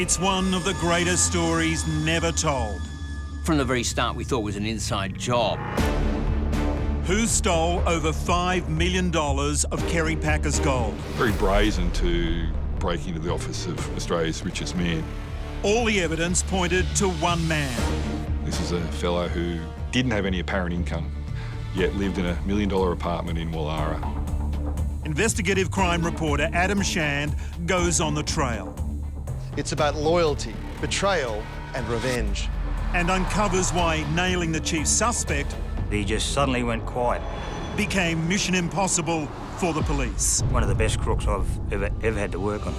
It's one of the greatest stories never told. From the very start, we thought it was an inside job. Who stole over $5 million of Kerry Packer's gold? Very brazen to break into the office of Australia's richest man. All the evidence pointed to one man. This is a fellow who didn't have any apparent income, yet lived in a $1 million apartment in Woollahra. Investigative crime reporter Adam Shand goes on the trail. It's about loyalty, betrayal and revenge. And uncovers why nailing the chief suspect He just suddenly went quiet. became mission impossible for the police. One of the best crooks I've ever had to work on.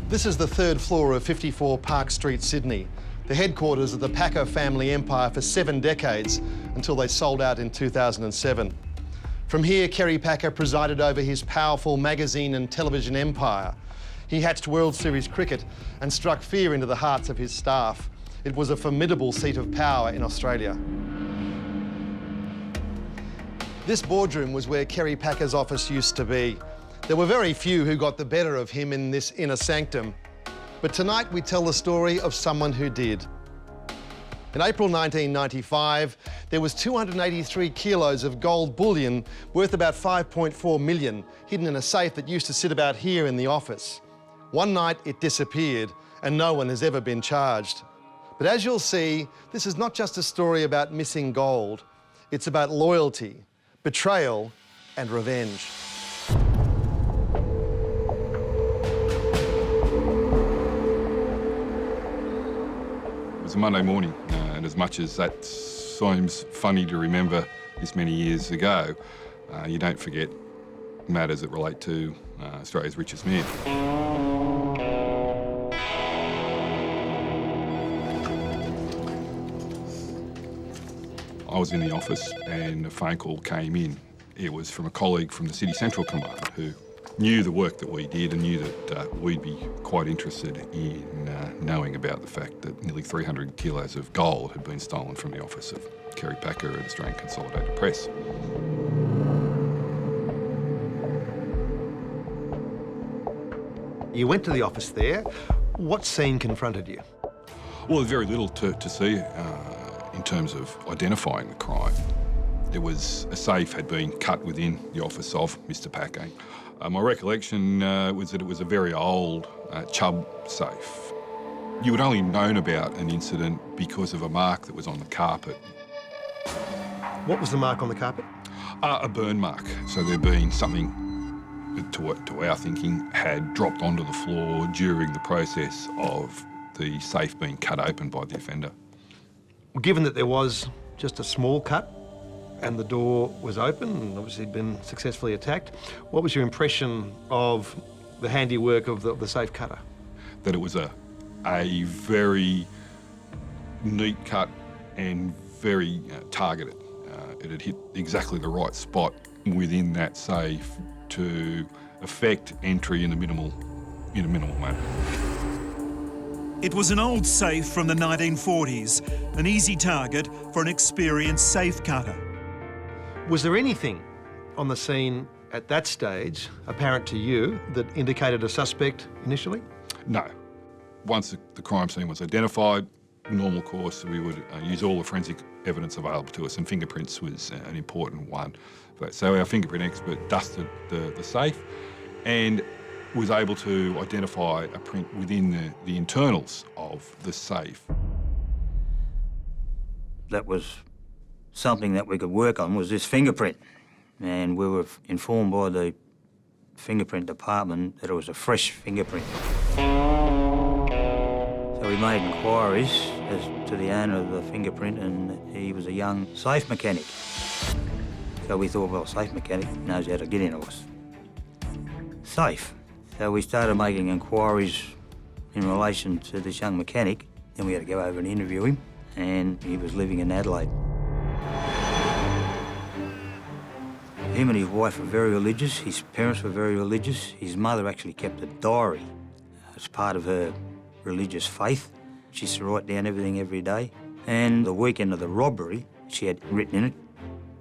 This is the third floor of 54 Park Street, Sydney, the headquarters of the Packer family empire for 7 decades until they sold out in 2007. From here, Kerry Packer presided over his powerful magazine and television empire. He hatched World Series cricket and struck fear into the hearts of his staff. It was a formidable seat of power in Australia. This boardroom was where Kerry Packer's office used to be. There were very few who got the better of him in this inner sanctum. But tonight we tell the story of someone who did. In April 1995, there was 283 kilos of gold bullion worth about 5.4 million hidden in a safe that used to sit about here in the office. One night it disappeared and no one has ever been charged. But as you'll see, this is not just a story about missing gold. It's about loyalty, betrayal and revenge. It was a Monday morning, and as much as that seems funny to remember this many years ago, you don't forget matters that relate to Australia's richest man. I was in the office and a phone call came in. It was from a colleague from the City Central Command who knew the work that we did and knew that we'd be quite interested in knowing about the fact that nearly 300 kilos of gold had been stolen from the office of Kerry Packer at Australian Consolidated Press. You went to the office there. What scene confronted you? Well, there's very little to see in terms of identifying the crime. There was a safe had been cut within the office of Mr. Packer. My recollection was that it was a very old Chubb safe. You had only known about an incident because of a mark that was on the carpet. What was the mark on the carpet? A burn mark. So there'd been something, to our thinking, had dropped onto the floor during the process of the safe being cut open by the offender. Given that there was just a small cut and the door was open and obviously been successfully attacked, what was your impression of the handiwork of the safe cutter? That it was a very neat cut and very targeted. It had hit exactly the right spot within that safe to effect entry in a minimal manner. It was an old safe from the 1940s, an easy target for an experienced safe cutter. Was there anything on the scene at that stage apparent to you that indicated a suspect initially? No. Once the crime scene was identified, normal course, we would use all the forensic evidence available to us, and fingerprints was an important one for that. So our fingerprint expert dusted the safe and was able to identify a print within the internals of the safe. That was something that we could work on, was this fingerprint. And we were informed by the fingerprint department that it was a fresh fingerprint. So we made inquiries as to the owner of the fingerprint, and he was a young safe mechanic. So we thought, well, safe mechanic knows how to get into us. Safe. So we started making inquiries in relation to this young mechanic. Then we had to go over and interview him, and he was living in Adelaide. Him and his wife were very religious. His parents were very religious. His mother actually kept a diary It's part of her religious faith. She used to write down everything every day. And the weekend of the robbery, she had written in it,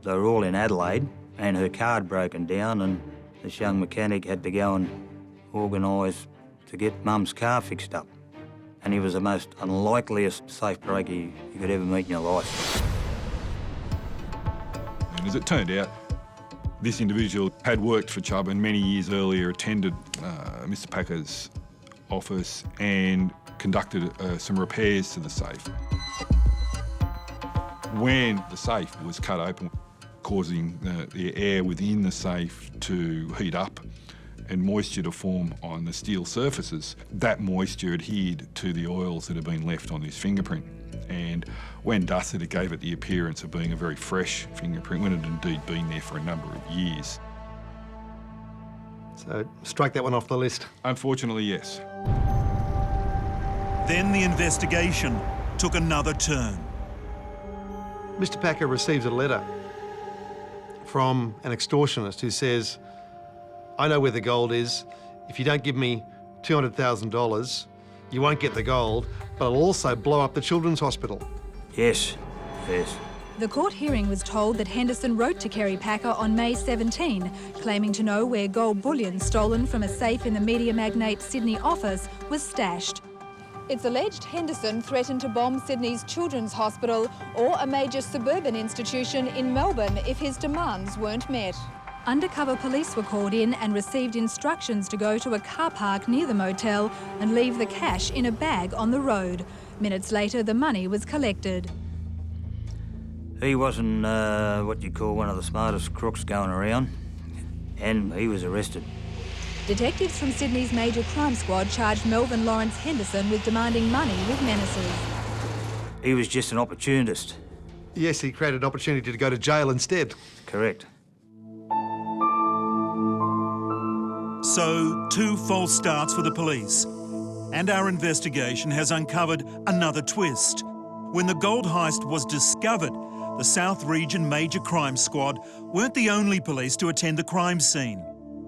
they were all in Adelaide, and her car had broken down, and this young mechanic had to go and organise to get Mum's car fixed up. And he was the most unlikeliest safe breaker you could ever meet in your life. And as it turned out, this individual had worked for Chubb and many years earlier attended Mr Packer's office and conducted some repairs to the safe. When the safe was cut open, causing the air within the safe to heat up and moisture to form on the steel surfaces, that moisture adhered to the oils that had been left on this fingerprint. And when dusted, it gave it the appearance of being a very fresh fingerprint, when it had indeed been there for a number of years. So strike that one off the list. Unfortunately, yes. Then the investigation took another turn. Mr Packer receives a letter from an extortionist who says, I know where the gold is. If you don't give me $200,000, you won't get the gold, but I'll also blow up the children's hospital. Yes, yes. The court hearing was told that Henderson wrote to Kerry Packer on May 17, claiming to know where gold bullion stolen from a safe in the media magnate Sydney office was stashed. It's alleged Henderson threatened to bomb Sydney's Children's Hospital or a major suburban institution in Melbourne if his demands weren't met. Undercover police were called in and received instructions to go to a car park near the motel and leave the cash in a bag on the road. Minutes later, the money was collected. He wasn't what you call one of the smartest crooks going around, and he was arrested. Detectives from Sydney's major crime squad charged Melvin Lawrence Henderson with demanding money with menaces. He was just an opportunist. Yes, he created an opportunity to go to jail instead. Correct. So, 2 false starts for the police. And our investigation has uncovered another twist. When the gold heist was discovered, the South Region Major Crime Squad weren't the only police to attend the crime scene.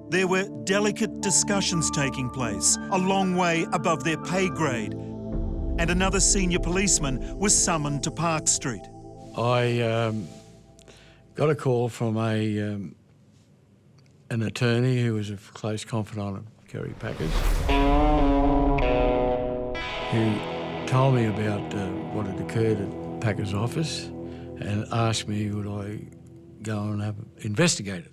There were delicate discussions taking place, a long way above their pay grade. And another senior policeman was summoned to Park Street. I got a call from an attorney who was a close confidant of Kerry Packer's, who told me about what had occurred at Packer's office and asked me would I go and investigate it.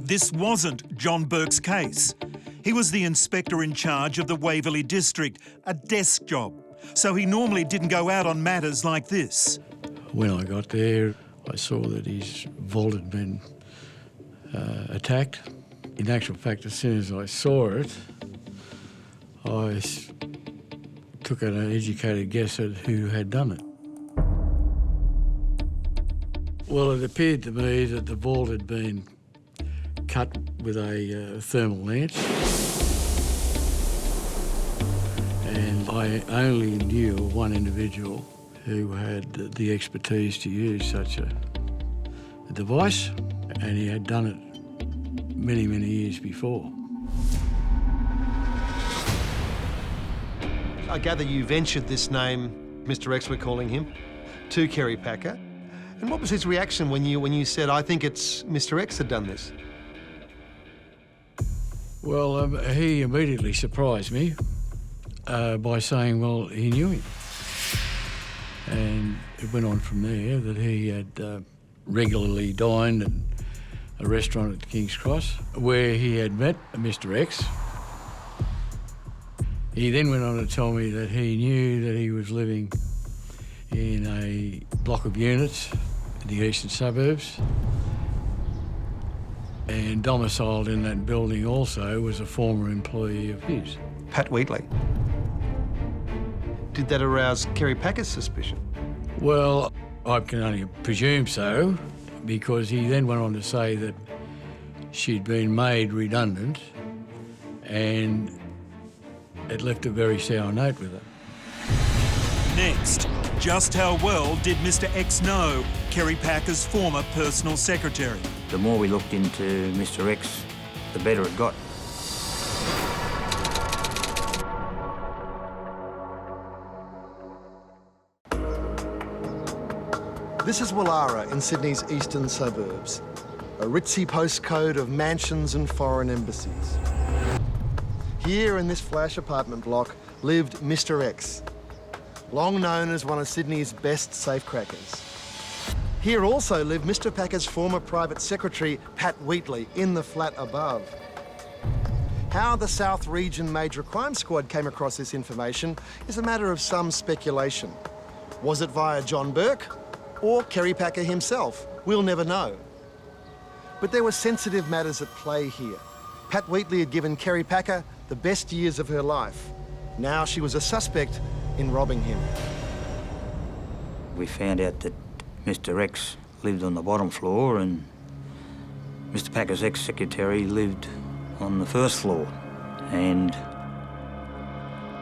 This wasn't John Burke's case. He was the inspector in charge of the Wheatley district, a desk job, so he normally didn't go out on matters like this. When I got there, I saw that his vault had been attacked. In actual fact, as soon as I saw it, I took an educated guess at who had done it. Well, it appeared to me that the vault had been cut with a thermal lance, and I only knew of one individual who had the expertise to use such a device, and he had done it many, many years before. I gather you ventured this name, Mr X we're calling him, to Kerry Packer. And what was his reaction when you said, I think it's Mr X had done this? Well, he immediately surprised me by saying, well, he knew him. And it went on from there that he had regularly dined at a restaurant at King's Cross where he had met Mr X. He then went on to tell me that he knew that he was living in a block of units in the eastern suburbs, and domiciled in that building also was a former employee of his. Pat Wheatley. Did that arouse Kerry Packer's suspicion? Well, I can only presume so, because he then went on to say that she'd been made redundant and it left a very sour note with her. Next, just how well did Mr X know Kerry Packer's former personal secretary? The more we looked into Mr X, the better it got. This is Woollahra in Sydney's eastern suburbs, a ritzy postcode of mansions and foreign embassies. Here in this flash apartment block lived Mr. X, long known as one of Sydney's best safecrackers. Here also lived Mr. Packer's former private secretary, Pat Wheatley, in the flat above. How the South Region Major Crime Squad came across this information is a matter of some speculation. Was it via John Burke or Kerry Packer himself? We'll never know. But there were sensitive matters at play here. Pat Wheatley had given Kerry Packer the best years of her life. Now she was a suspect in robbing him. We found out that Mr. X lived on the bottom floor and Mr. Packer's ex-secretary lived on the first floor. And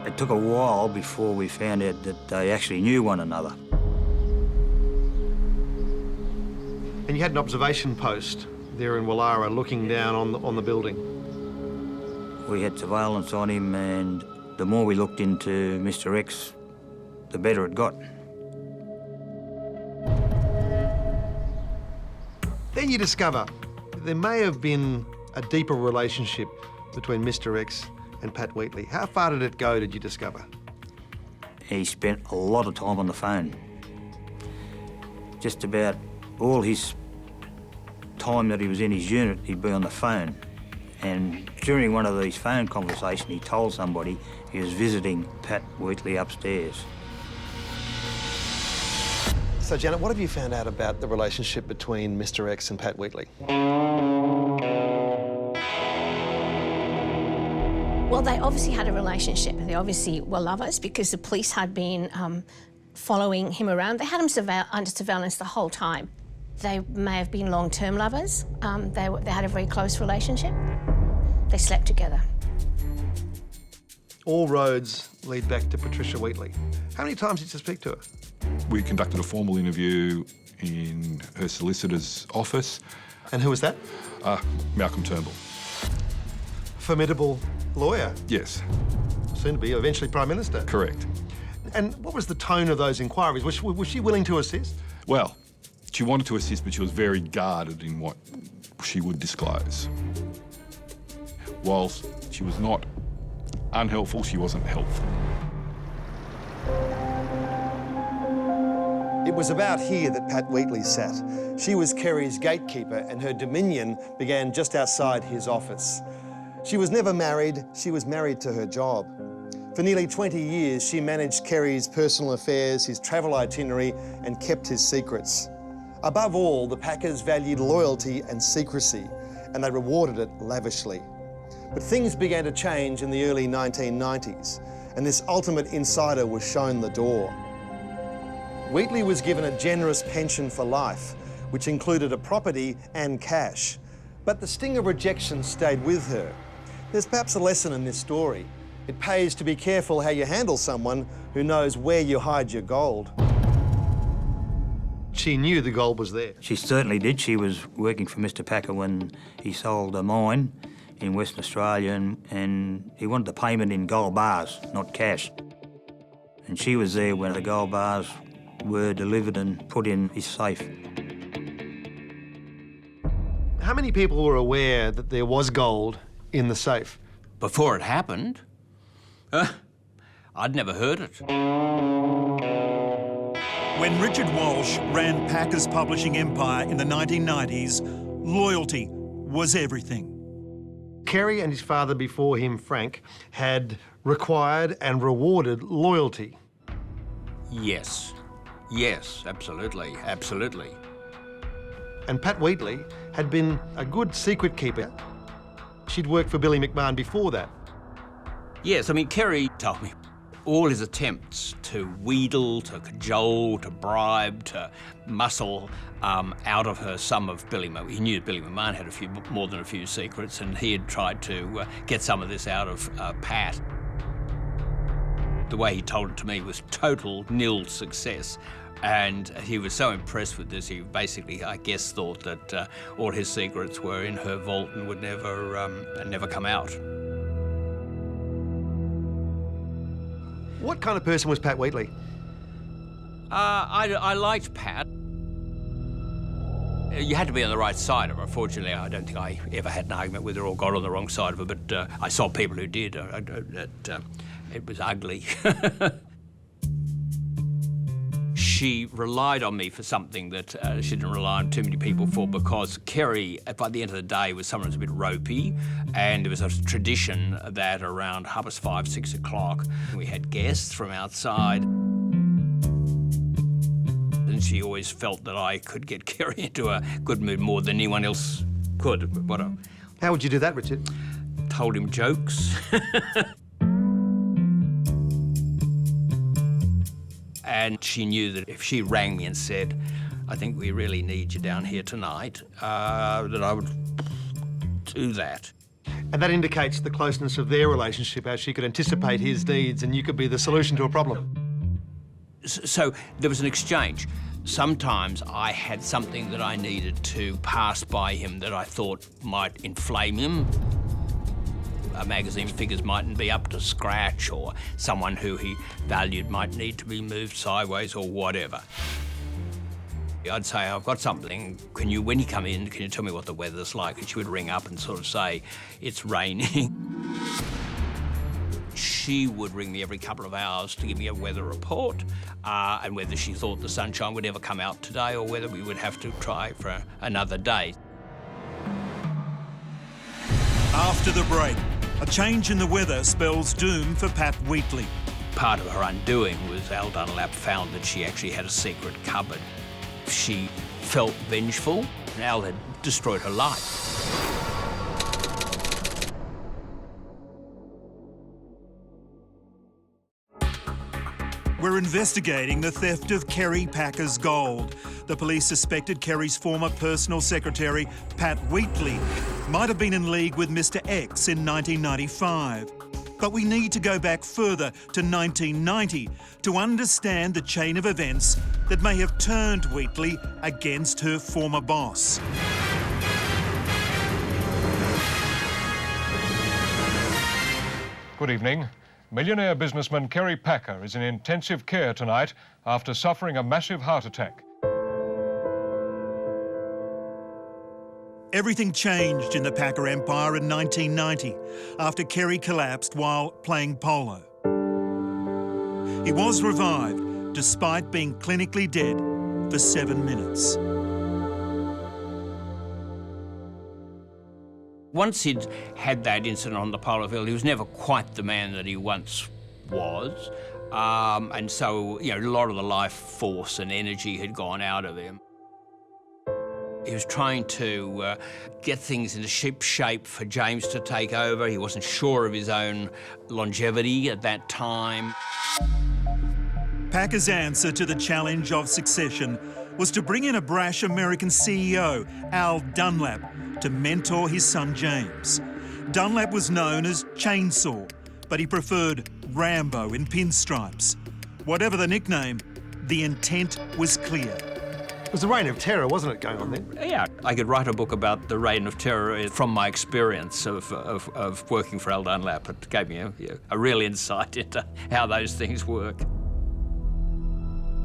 it took a while before we found out that they actually knew one another. And you had an observation post there in Woollahra looking down on the building. We had surveillance on him, and the more we looked into Mr. X, the better it got. Then you discover there may have been a deeper relationship between Mr. X and Pat Wheatley. How far did it go, did you discover? He spent a lot of time on the phone. Just about all his time that he was in his unit, he'd be on the phone. And during one of these phone conversations, he told somebody he was visiting Pat Wheatley upstairs. So, Janet, what have you found out about the relationship between Mr. X and Pat Wheatley? Well, they obviously had a relationship. They obviously were lovers because the police had been following him around. They had him under surveillance the whole time. They may have been long-term lovers. They had a very close relationship. They slept together. All roads lead back to Patricia Wheatley. How many times did you speak to her? We conducted a formal interview in her solicitor's office. And who was that? Malcolm Turnbull. Formidable lawyer. Yes. Soon to be eventually Prime Minister. Correct. And what was the tone of those inquiries? Was she willing to assist? Well, she wanted to assist, but she was very guarded in what she would disclose. Whilst she was not unhelpful, she wasn't helpful. It was about here that Pat Wheatley sat. She was Kerry's gatekeeper, and her dominion began just outside his office. She was never married, she was married to her job. For nearly 20 years, she managed Kerry's personal affairs, his travel itinerary, and kept his secrets. Above all, the Packers valued loyalty and secrecy, and they rewarded it lavishly. But things began to change in the early 1990s, and this ultimate insider was shown the door. Wheatley was given a generous pension for life, which included a property and cash. But the sting of rejection stayed with her. There's perhaps a lesson in this story. It pays to be careful how you handle someone who knows where you hide your gold. She knew the gold was there. She certainly did. She was working for Mr. Packer when he sold a mine in Western Australia, and he wanted the payment in gold bars, not cash. And she was there when the gold bars were delivered and put in his safe. How many people were aware that there was gold in the safe? Before it happened, I'd never heard it. When Richard Walsh ran Packer's publishing empire in the 1990s, loyalty was everything. Kerry and his father before him, Frank, had required and rewarded loyalty. Yes. Yes, absolutely, absolutely. And Pat Wheatley had been a good secret keeper. She'd worked for Billy McMahon before that. Yes, I mean, Kerry told me all his attempts to wheedle, to cajole, to bribe, to muscle out of her some of Billy McMahon. He knew Billy McMahon had more than a few secrets, and he had tried to get some of this out of Pat. The way he told it to me was total nil success. And he was so impressed with this, he basically, I guess, thought that all his secrets were in her vault and would never come out. What kind of person was Pat Wheatley? I liked Pat. You had to be on the right side of her. Fortunately, I don't think I ever had an argument with her or got on the wrong side of her, but I saw people who did. It was ugly. She relied on me for something that she didn't rely on too many people for, because Kerry, by the end of the day, was someone who was a bit ropey, and there was a tradition that around 5:30, 6 o'clock, we had guests from outside. And she always felt that I could get Kerry into a good mood more than anyone else could. How would you do that, Richard? Told him jokes. And she knew that if she rang me and said, I think we really need you down here tonight, that I would do that. And that indicates the closeness of their relationship, as she could anticipate his deeds and you could be the solution to a problem. So there was an exchange. Sometimes I had something that I needed to pass by him that I thought might inflame him. Magazine figures mightn't be up to scratch, or someone who he valued might need to be moved sideways or whatever. I'd say, I've got something, when you come in, can you tell me what the weather's like? And she would ring up and sort of say, it's raining. She would ring me every couple of hours to give me a weather report, and whether she thought the sunshine would ever come out today or whether we would have to try for another day. After the break, a change in the weather spells doom for Pat Wheatley. Part of her undoing was Al Dunlap found that she actually had a secret cupboard. She felt vengeful, and Al had destroyed her life. We're investigating the theft of Kerry Packer's gold. The police suspected Kerry's former personal secretary, Pat Wheatley, might have been in league with Mr X in 1995. But we need to go back further to 1990 to understand the chain of events that may have turned Wheatley against her former boss. Good evening. Millionaire businessman Kerry Packer is in intensive care tonight after suffering a massive heart attack. Everything changed in the Packer empire in 1990 after Kerry collapsed while playing polo. He was revived despite being clinically dead for 7 minutes. Once he'd had that incident on the polo field, he was never quite the man that he once was. And so, a lot of the life force and energy had gone out of him. He was trying to get things into ship shape for James to take over. He wasn't sure of his own longevity at that time. Packer's answer to the challenge of succession was to bring in a brash American CEO, Al Dunlap, to mentor his son James. Dunlap was known as Chainsaw, but he preferred Rambo in pinstripes. Whatever the nickname, the intent was clear. It was the reign of terror, wasn't it, going on then? Yeah, I could write a book about the reign of terror from my experience of working for Al Dunlap. It gave me a real insight into how those things work.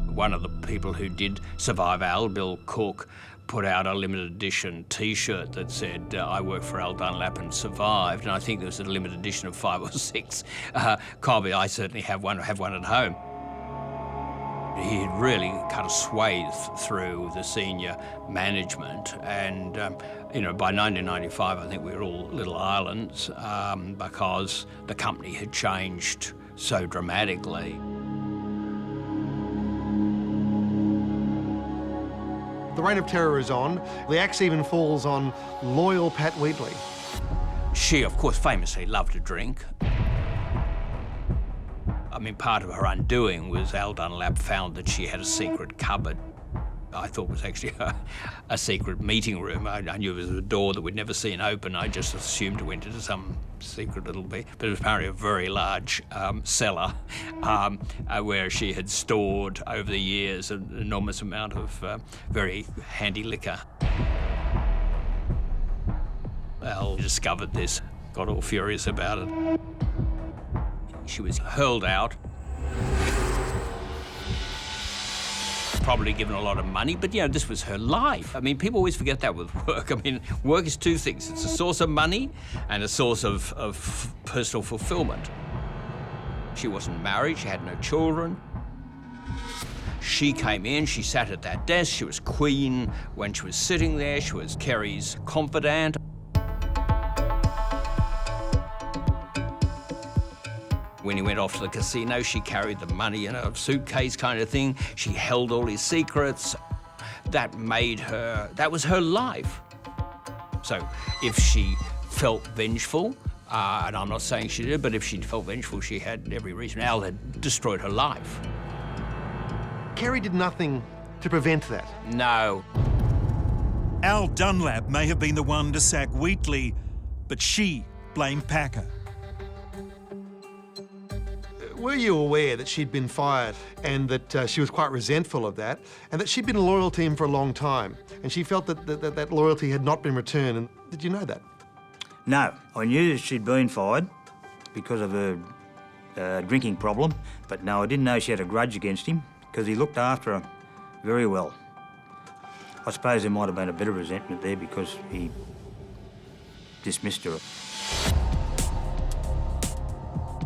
One of the people who did survive Al, Bill Cook, put out a limited edition T-shirt that said, I work for Al Dunlap and survived. And I think there was a limited edition of 5 or 6 copies. I certainly have one at home. He had really kind of swayed through the senior management, and by 1995 I think we were all little islands because the company had changed so dramatically. The reign of terror is on. The axe even falls on loyal Pat Wheatley. She, of course, famously loved to drink. I mean, part of her undoing was Al Dunlap found that she had a secret cupboard. I thought it was actually a secret meeting room. I knew it was a door that we'd never seen open. I just assumed it went into some secret little bit. But it was apparently a very large cellar where she had stored over the years an enormous amount of very handy liquor. Al discovered this, got all furious about it. She was hurled out. probably given a lot of money, but, you know, this was her life. I mean, people always forget that with work. I mean, work is two things. It's a source of money and a source of personal fulfillment. She wasn't married, she had no children. She came in, she sat at that desk, she was queen when she was sitting there, she was Kerry's confidant. When he went off to the casino, she carried the money in a suitcase kind of thing. She held all his secrets. That made her, that was her life. So if she felt vengeful, and I'm not saying she did, but if she felt vengeful, she had every reason. Al had destroyed her life. Kerry did nothing to prevent that. No. Al Dunlap may have been the one to sack Wheatley, but she blamed Packer. Were you aware that she'd been fired and that she was quite resentful of that, and that she'd been loyal to him for a long time, and she felt that loyalty had not been returned? And did you know that? No, I knew that she'd been fired because of her drinking problem, but no, I didn't know she had a grudge against him because he looked after her very well. I suppose there might have been a bit of resentment there because he dismissed her.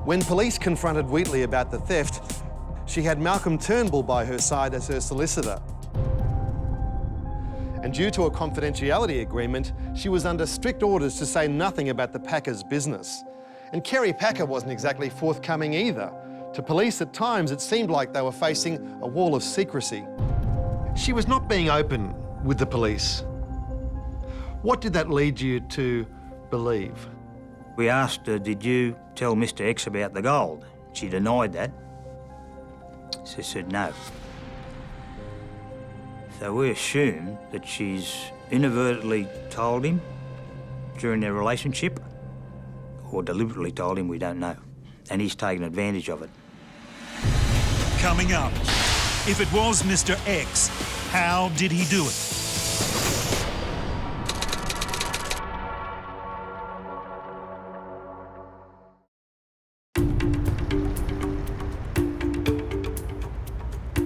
When police confronted Wheatley about the theft, she had Malcolm Turnbull by her side as her solicitor. And due to a confidentiality agreement, she was under strict orders to say nothing about the Packers' business. And Kerry Packer wasn't exactly forthcoming either. To police, at times, it seemed like they were facing a wall of secrecy. She was not being open with the police. What did that lead you to believe? We asked her, did you tell Mr X about the gold? She denied that. She said no. So we assume that she's inadvertently told him during their relationship, or deliberately told him, we don't know. And he's taken advantage of it. Coming up, if it was Mr. X, how did he do it?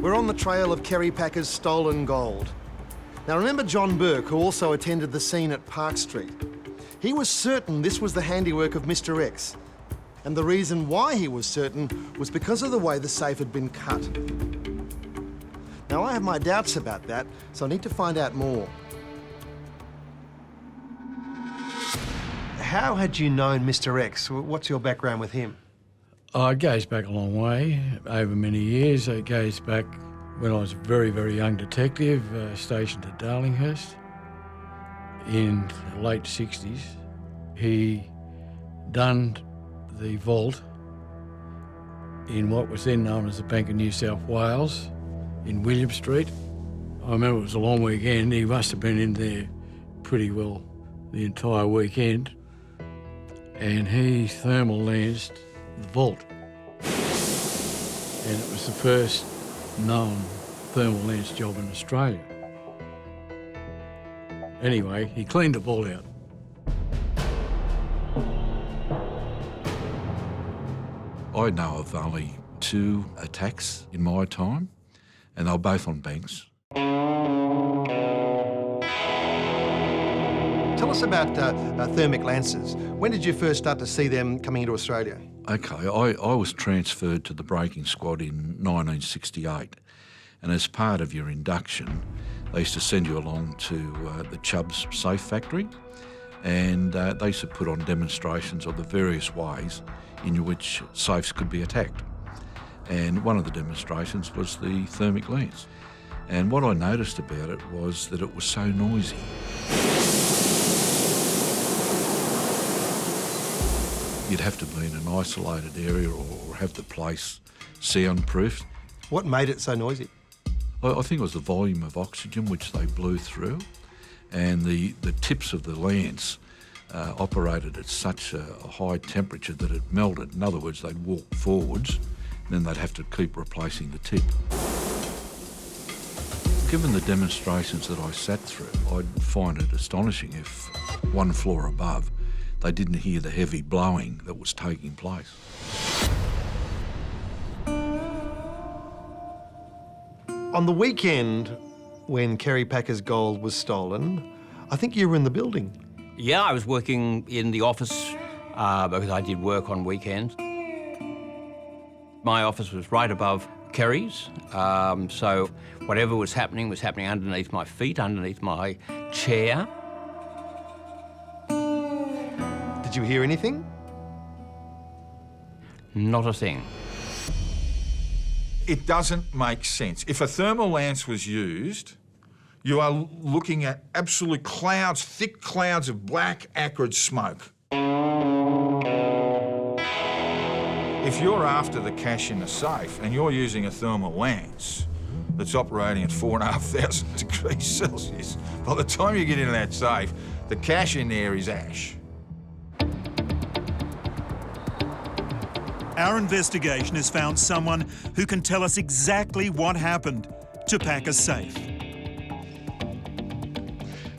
We're on the trail of Kerry Packer's stolen gold. Now remember John Burke, who also attended the scene at Park Street? He was certain this was the handiwork of Mr X. And the reason why he was certain was because of the way the safe had been cut. Now I have my doubts about that, so I need to find out more. How had you known Mr X? What's your background with him? It goes back a long way, over many years. It goes back when I was a very, very young detective, stationed at Darlinghurst in the late 60s. He done the vault in what was then known as the Bank of New South Wales in William Street. I remember it was a long weekend. He must have been in there pretty well the entire weekend. And he thermal lanced the vault. And it was the first known thermal lance job in Australia. Anyway, he cleaned the vault out. I know of only 2 attacks in my time, and they were both on banks. Tell us about thermic lances. When did you first start to see them coming into Australia? Okay, I was transferred to the breaking squad in 1968, and as part of your induction, they used to send you along to the Chubb's safe factory, and they used to put on demonstrations of the various ways in which safes could be attacked. And one of the demonstrations was the thermic lance. And what I noticed about it was that it was so noisy. You'd have to be in an isolated area or have the place soundproofed. What made it so noisy? I think it was the volume of oxygen which they blew through, and the tips of the lance operated at such a high temperature that it melted. In other words, they'd walk forwards, then they'd have to keep replacing the tip. Given the demonstrations that I sat through, I'd find it astonishing if one floor above they didn't hear the heavy blowing that was taking place. On the weekend when Kerry Packer's gold was stolen, I think you were in the building. Yeah, I was working in the office because I did work on weekends. My office was right above Kerry's, so whatever was happening underneath my feet, underneath my chair. Did you hear anything? Not a thing. It doesn't make sense. If a thermal lance was used, you are looking at absolute clouds, thick clouds of black, acrid smoke. If you're after the cash in the safe and you're using a thermal lance that's operating at 4,500 degrees Celsius, by the time you get into that safe, the cash in there is ash. Our investigation has found someone who can tell us exactly what happened to Packer's safe.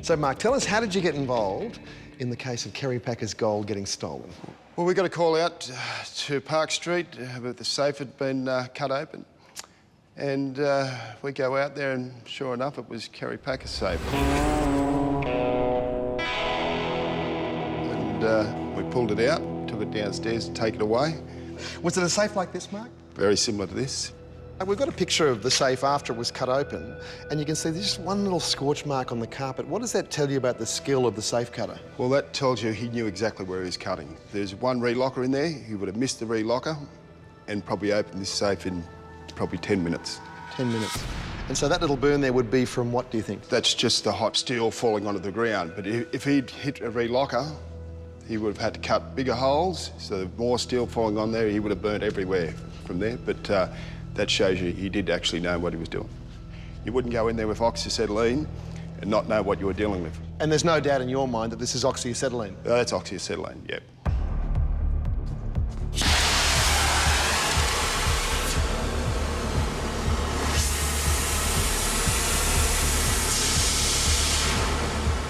So, Mark, tell us, how did you get involved in the case of Kerry Packer's gold getting stolen? Well, we got a call out to Park Street that the safe had been cut open. And we go out there and sure enough, it was Kerry Packer's safe. And we pulled it out, took it downstairs to take it away. Was it a safe like this, Mark? Very similar to this. We've got a picture of the safe after it was cut open, and you can see there's just one little scorch mark on the carpet. What does that tell you about the skill of the safe cutter? Well, that tells you he knew exactly where he was cutting. There's one relocker in there. He would have missed the relocker and probably opened this safe in probably 10 minutes. 10 minutes. And so that little burn there would be from what, do you think? That's just the hot steel falling onto the ground. But if he'd hit a relocker, he would have had to cut bigger holes, so the more steel falling on there, he would have burnt everywhere from there. But that shows you he did actually know what he was doing. You wouldn't go in there with oxyacetylene and not know what you were dealing with. And there's no doubt in your mind that this is oxyacetylene? That's oxyacetylene, yep.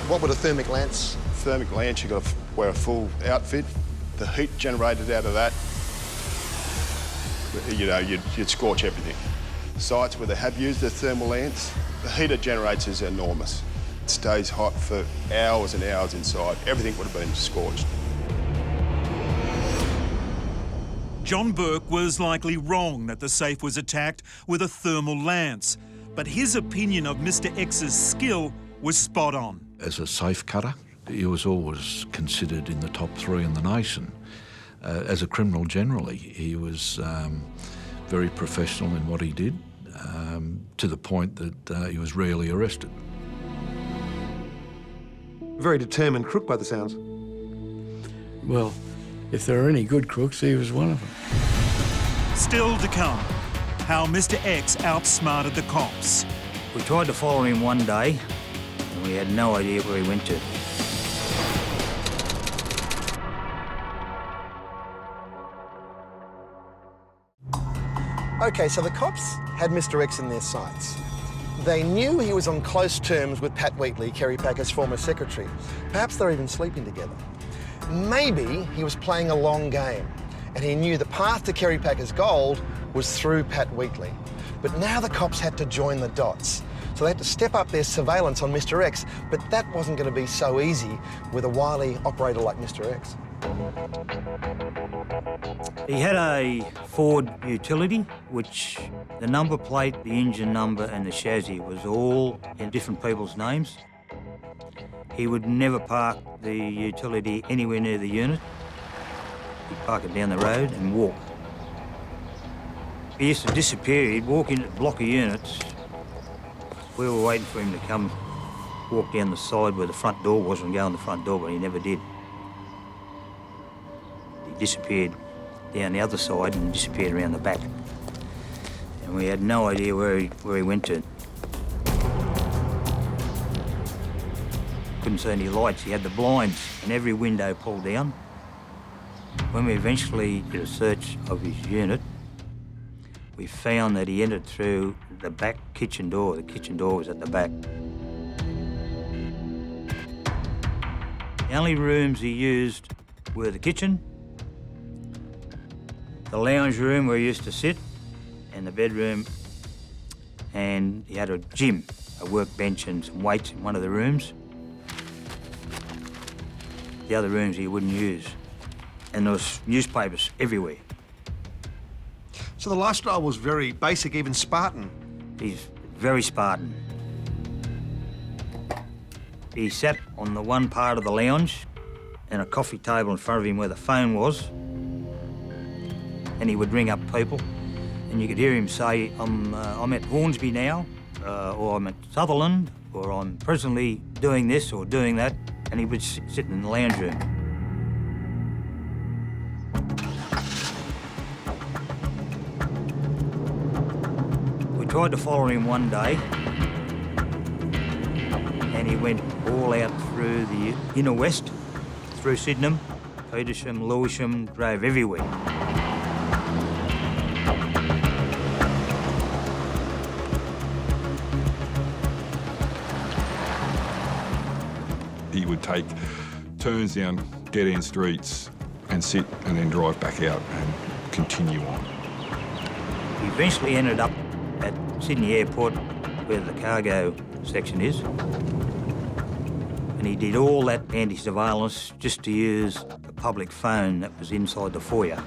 What would a thermic lance? Thermic lance, you've got to wear a full outfit. The heat generated out of that, you know, you'd scorch everything. Sites where they have used the thermal lance, the heat it generates is enormous. It stays hot for hours and hours inside. Everything would have been scorched. John Burke was likely wrong that the safe was attacked with a thermal lance, but his opinion of Mr. X's skill was spot on. As a safe cutter, he was always considered in the top 3 in the nation. As a criminal generally, he was very professional in what he did, to the point that he was rarely arrested. Very determined crook by the sounds. Well, if there are any good crooks, he was one of them. Still to come, how Mr. X outsmarted the cops. We tried to follow him one day, and we had no idea where he went to. OK, so the cops had Mr. X in their sights. They knew he was on close terms with Pat Wheatley, Kerry Packer's former secretary. Perhaps they're even sleeping together. Maybe he was playing a long game, and he knew the path to Kerry Packer's gold was through Pat Wheatley. But now the cops had to join the dots. So they had to step up their surveillance on Mr. X, but that wasn't going to be so easy with a wily operator like Mr. X. He had a Ford utility, which the number plate, the engine number and the chassis was all in different people's names. He would never park the utility anywhere near the unit. He'd park it down the road and walk. He used to disappear. He'd walk into a block of units. We were waiting for him to come walk down the side where the front door was and go in the front door, but he never did. He disappeared down the other side and disappeared around the back. And we had no idea where he went to. Couldn't see any lights. He had the blinds and every window pulled down. When we eventually did a search of his unit, we found that he entered through the back kitchen door. The kitchen door was at the back. The only rooms he used were the kitchen, the lounge room where he used to sit, and the bedroom and he had a gym, a workbench and some weights in one of the rooms. The other rooms he wouldn't use. And there was newspapers everywhere. So the lifestyle was very basic, even Spartan. He's very Spartan. He sat on the one part of the lounge and a coffee table in front of him where the phone was, and he would ring up people, and you could hear him say, I'm at Hornsby now, or I'm at Sutherland, or I'm presently doing this or doing that, and he would sit in the lounge room. We tried to follow him one day, and he went all out through the inner west, through Sydenham, Petersham, Lewisham, drove everywhere. He would take turns down dead-end streets and sit and then drive back out and continue on. He eventually ended up at Sydney Airport, where the cargo section is. And he did all that anti-surveillance just to use a public phone that was inside the foyer.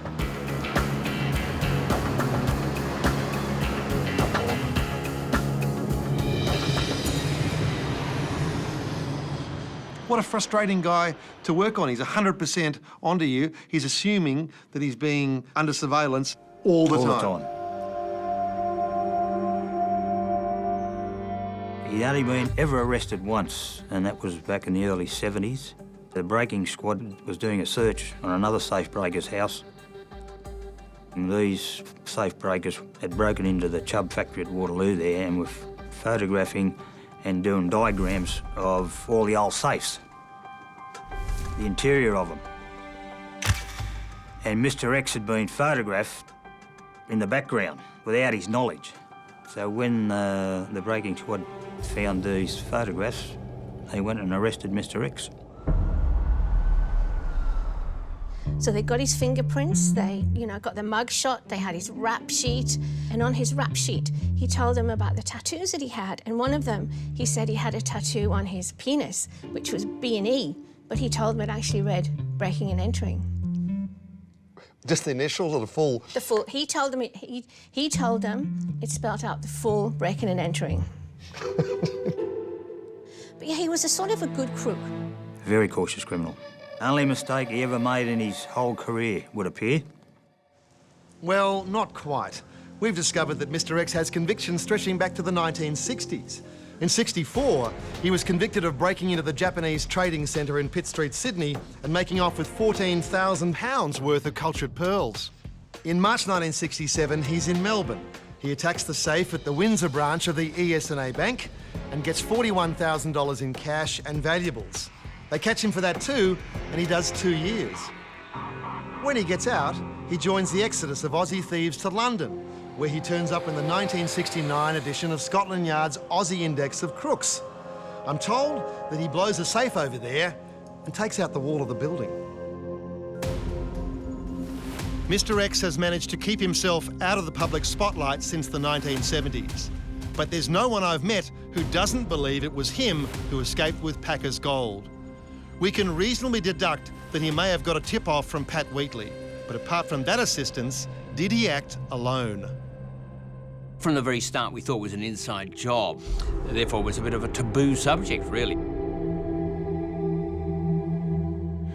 What a frustrating guy to work on. He's 100% onto you. He's assuming that he's being under surveillance all the time. He'd only been ever arrested once, and that was back in the early 70s. The breaking squad was doing a search on another safe breaker's house. And these safe breakers had broken into the Chubb factory at Waterloo there and were photographing and doing diagrams of all the old safes, the interior of them. And Mr. X had been photographed in the background without his knowledge. So when the breaking squad found these photographs, they went and arrested Mr. X. So they got his fingerprints, they, got the mug shot, they had his rap sheet, and on his rap sheet, he told them about the tattoos that he had, and one of them, he said he had a tattoo on his penis, which was B&E, but he told them it actually read breaking and entering. Just the initials or the full? The full. He told them it spelled out the full breaking and entering. But yeah, he was a sort of a good crook. Very cautious criminal. Only mistake he ever made in his whole career, would appear. Well, not quite. We've discovered that Mr. X has convictions stretching back to the 1960s. In '64, he was convicted of breaking into the Japanese Trading Centre in Pitt Street, Sydney, and making off with £14,000 worth of cultured pearls. In March 1967, he's in Melbourne. He attacks the safe at the Windsor branch of the ES&A Bank and gets $41,000 in cash and valuables. They catch him for that too, and he does 2 years. When he gets out, he joins the exodus of Aussie thieves to London, where he turns up in the 1969 edition of Scotland Yard's Aussie Index of Crooks. I'm told that he blows a safe over there and takes out the wall of the building. Mr. X has managed to keep himself out of the public spotlight since the 1970s. But there's no one I've met who doesn't believe it was him who escaped with Packer's gold. We can reasonably deduct that he may have got a tip-off from Pat Wheatley, but apart from that assistance, did he act alone? From the very start, we thought it was an inside job. Therefore, it was a bit of a taboo subject, really.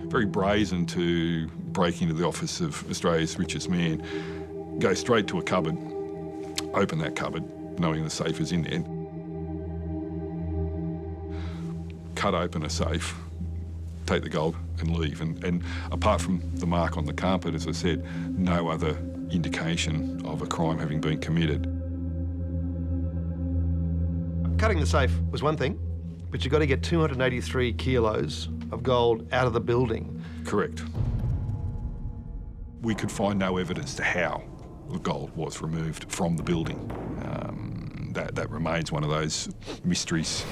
Very brazen to break into the office of Australia's richest man, go straight to a cupboard, open that cupboard, knowing the safe is in there, cut open a safe, take the gold and leave. And apart from the mark on the carpet, as I said, no other indication of a crime having been committed. Cutting the safe was one thing, but you've got to get 283 kilos of gold out of the building. Correct. We could find no evidence to how the gold was removed from the building. That remains one of those mysteries.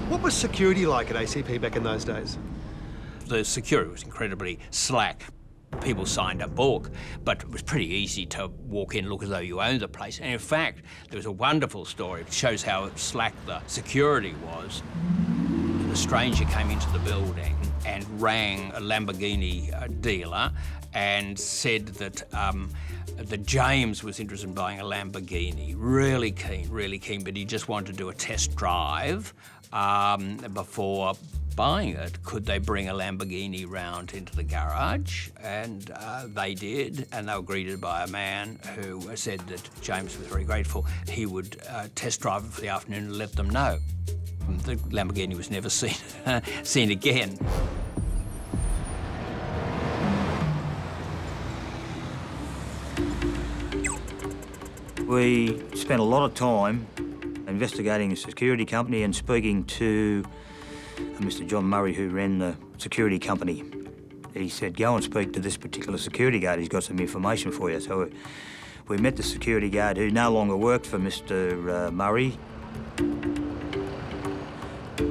What was security like at ACP back in those days? The security was incredibly slack. People signed a book, but it was pretty easy to walk in and look as though you owned the place. And in fact, there was a wonderful story. It shows how slack the security was. The stranger came into the building and rang a Lamborghini dealer and said that James was interested in buying a Lamborghini. Really keen, but he just wanted to do a test drive before buying it. Could they bring a Lamborghini round into the garage? And they did, and they were greeted by a man who said that James was very grateful. He would test drive it for the afternoon and let them know. The Lamborghini was never seen again. We spent a lot of time investigating the security company and speaking to Mr. John Murray, who ran the security company. He said, go and speak to this particular security guard. He's got some information for you. So we met the security guard who no longer worked for Mr. Murray.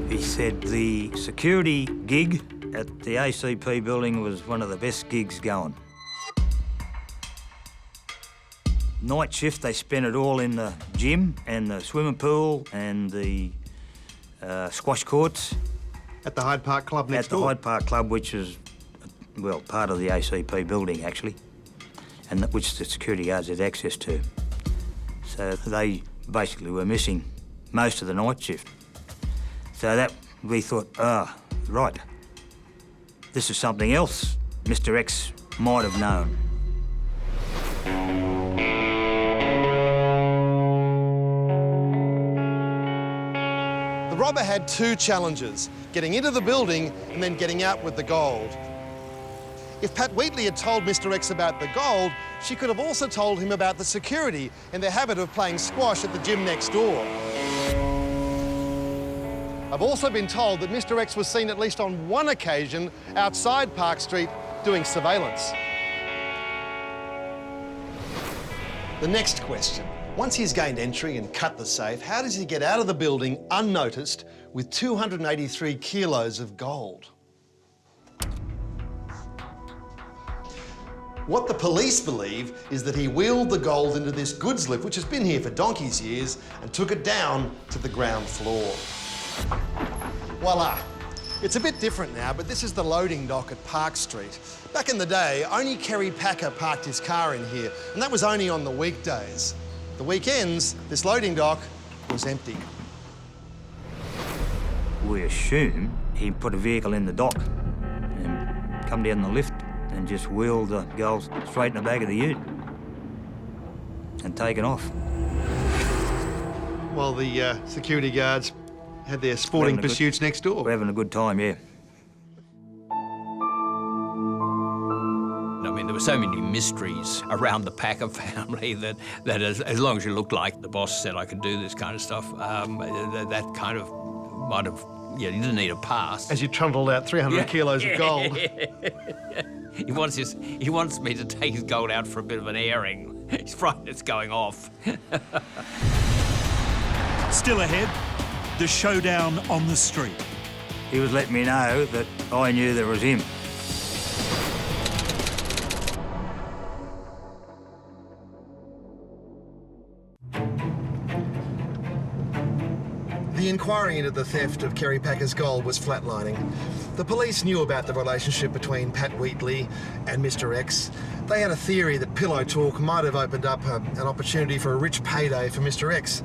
He said the security gig at the ACP building was one of the best gigs going. Night shift, they spent it all in the gym and the swimming pool and the squash courts. At the Hyde Park Club next door? At the Hyde Park Club, which is, well, part of the ACP building, actually, and which the security guards had access to. So they basically were missing most of the night shift. So that, we thought, right, this is something else Mr. X might have known. The robber had two challenges, getting into the building and then getting out with the gold. If Pat Wheatley had told Mr. X about the gold, she could have also told him about the security and their habit of playing squash at the gym next door. I've also been told that Mr. X was seen at least on one occasion outside Park Street doing surveillance. The next question. Once he's gained entry and cut the safe, how does he get out of the building unnoticed with 283 kilos of gold? What the police believe is that he wheeled the gold into this goods lift, which has been here for donkey's years, and took it down to the ground floor. Voila. It's a bit different now, but this is the loading dock at Park Street. Back in the day, only Kerry Packer parked his car in here, and that was only on the weekdays. The weekends, this loading dock was empty. We assume he put a vehicle in the dock and come down the lift and just wheeled the gold straight in the back of the ute and taken off. While the security guards had their sporting pursuits next door. We're having a good time, yeah. I mean, there were so many mysteries around the Packer family that as long as you looked like the boss said I could do this kind of stuff, that kind of might have, you didn't need a pass. As you trundled out 300 kilos of gold. He wants me to take his gold out for a bit of an airing. He's frightened it's going off. Still ahead, the showdown on the street. He was letting me know that I knew there was him. The inquiry into the theft of Kerry Packer's gold was flatlining. The police knew about the relationship between Pat Wheatley and Mr. X. They had a theory that pillow talk might have opened up an opportunity for a rich payday for Mr. X,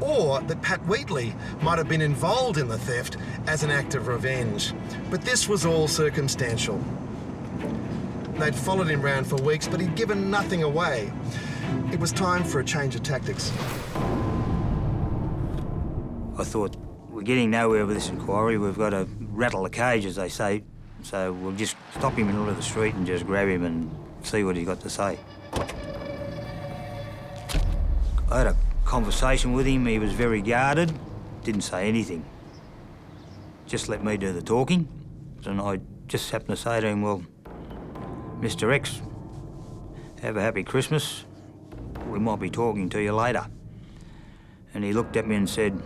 or that Pat Wheatley might have been involved in the theft as an act of revenge. But this was all circumstantial. They'd followed him round for weeks, but he'd given nothing away. It was time for a change of tactics. I thought, we're getting nowhere with this inquiry. We've got to rattle the cage, as they say. So we'll just stop him in the middle of the street and just grab him and see what he's got to say. I had a conversation with him. He was very guarded, didn't say anything. Just let me do the talking. And I just happened to say to him, well, Mr. X, have a happy Christmas. We might be talking to you later. And he looked at me and said,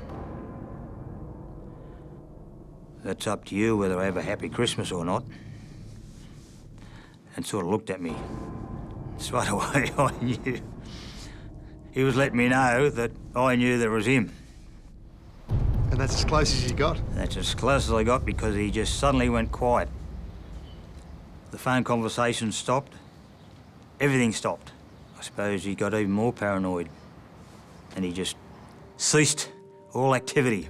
that's up to you whether I have a happy Christmas or not. and sort of looked at me. Straight away, I knew. He was letting me know that I knew there was him. And that's as close as you got? That's as close as I got because he just suddenly went quiet. The phone conversation stopped. Everything stopped. I suppose he got even more paranoid. And he just ceased all activity.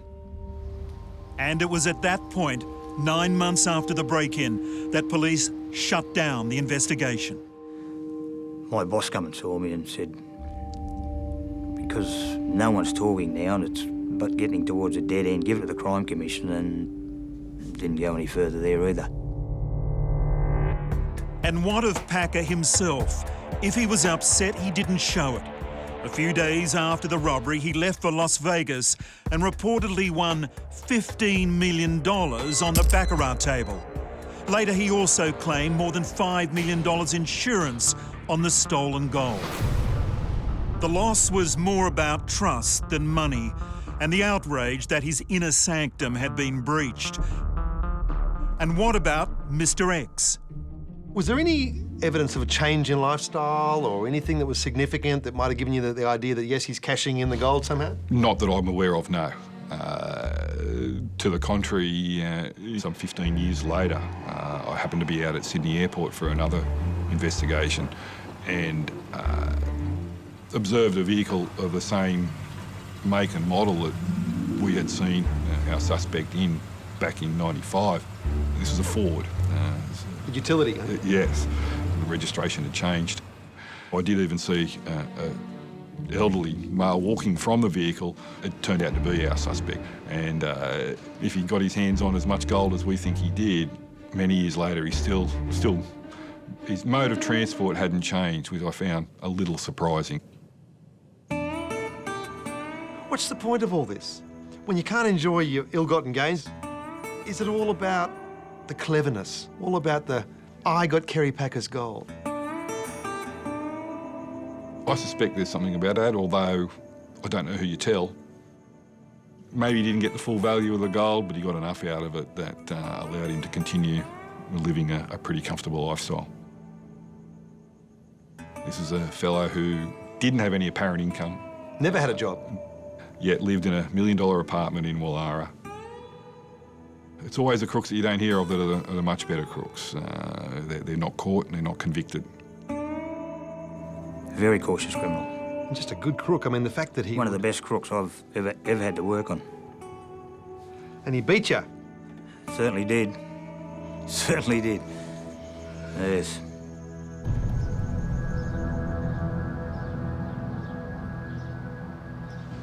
And it was at that point, 9 months after the break-in, that police shut down the investigation. My boss come and saw me and said, because no one's talking now and it's but getting towards a dead end, give it to the Crime Commission, and didn't go any further there either. And what of Packer himself? If he was upset, he didn't show it. A few days after the robbery, he left for Las Vegas and reportedly won $15 million on the baccarat table. Later, he also claimed more than $5 million insurance on the stolen gold. The loss was more about trust than money, and the outrage that his inner sanctum had been breached. And what about Mr. X? Was there any evidence of a change in lifestyle or anything that was significant that might have given you the idea that, yes, he's cashing in the gold somehow? Not that I'm aware of, no. To the contrary, some 15 years later, I happened to be out at Sydney Airport for another investigation and observed a vehicle of the same make and model that we had seen our suspect in back in '95. This was a Ford. A utility? Yes. The registration had changed. I did even see an elderly male walking from the vehicle. It turned out to be our suspect. And if he got his hands on as much gold as we think he did, many years later, he still, his mode of transport hadn't changed, which I found a little surprising. What's the point of all this? When you can't enjoy your ill-gotten gains, is it all about the cleverness, all about the, I got Kerry Packer's gold? I suspect there's something about that, although I don't know who you tell. Maybe he didn't get the full value of the gold, but he got enough out of it that allowed him to continue living a pretty comfortable lifestyle. This is a fellow who didn't have any apparent income. Never had a job. Yet lived in $1 million apartment in Wallara. It's always the crooks that you don't hear of that are the much better crooks. They're not caught and they're not convicted. Very cautious criminal. Just a good crook. I mean, the fact that he... One of the best crooks I've ever had to work on. And he beat you? Certainly did. Certainly did. Yes.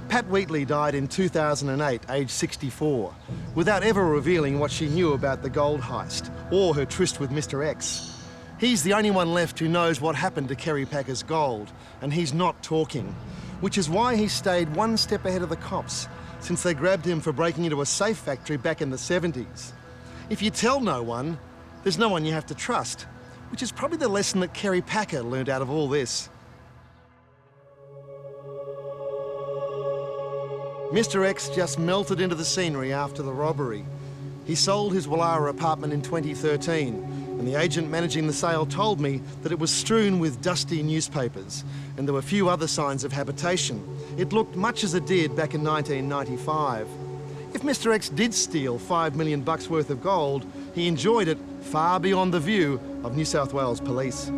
Pat Wheatley died in 2008, aged 64, without ever revealing what she knew about the gold heist or her tryst with Mr. X. He's the only one left who knows what happened to Kerry Packer's gold, and he's not talking, which is why he stayed one step ahead of the cops since they grabbed him for breaking into a safe factory back in the 70s. If you tell no one, there's no one you have to trust, which is probably the lesson that Kerry Packer learned out of all this. Mr. X just melted into the scenery after the robbery. He sold his Wallara apartment in 2013, and the agent managing the sale told me that it was strewn with dusty newspapers, and there were few other signs of habitation. It looked much as it did back in 1995. If Mr. X did steal $5 million worth of gold, he enjoyed it far beyond the view of New South Wales police.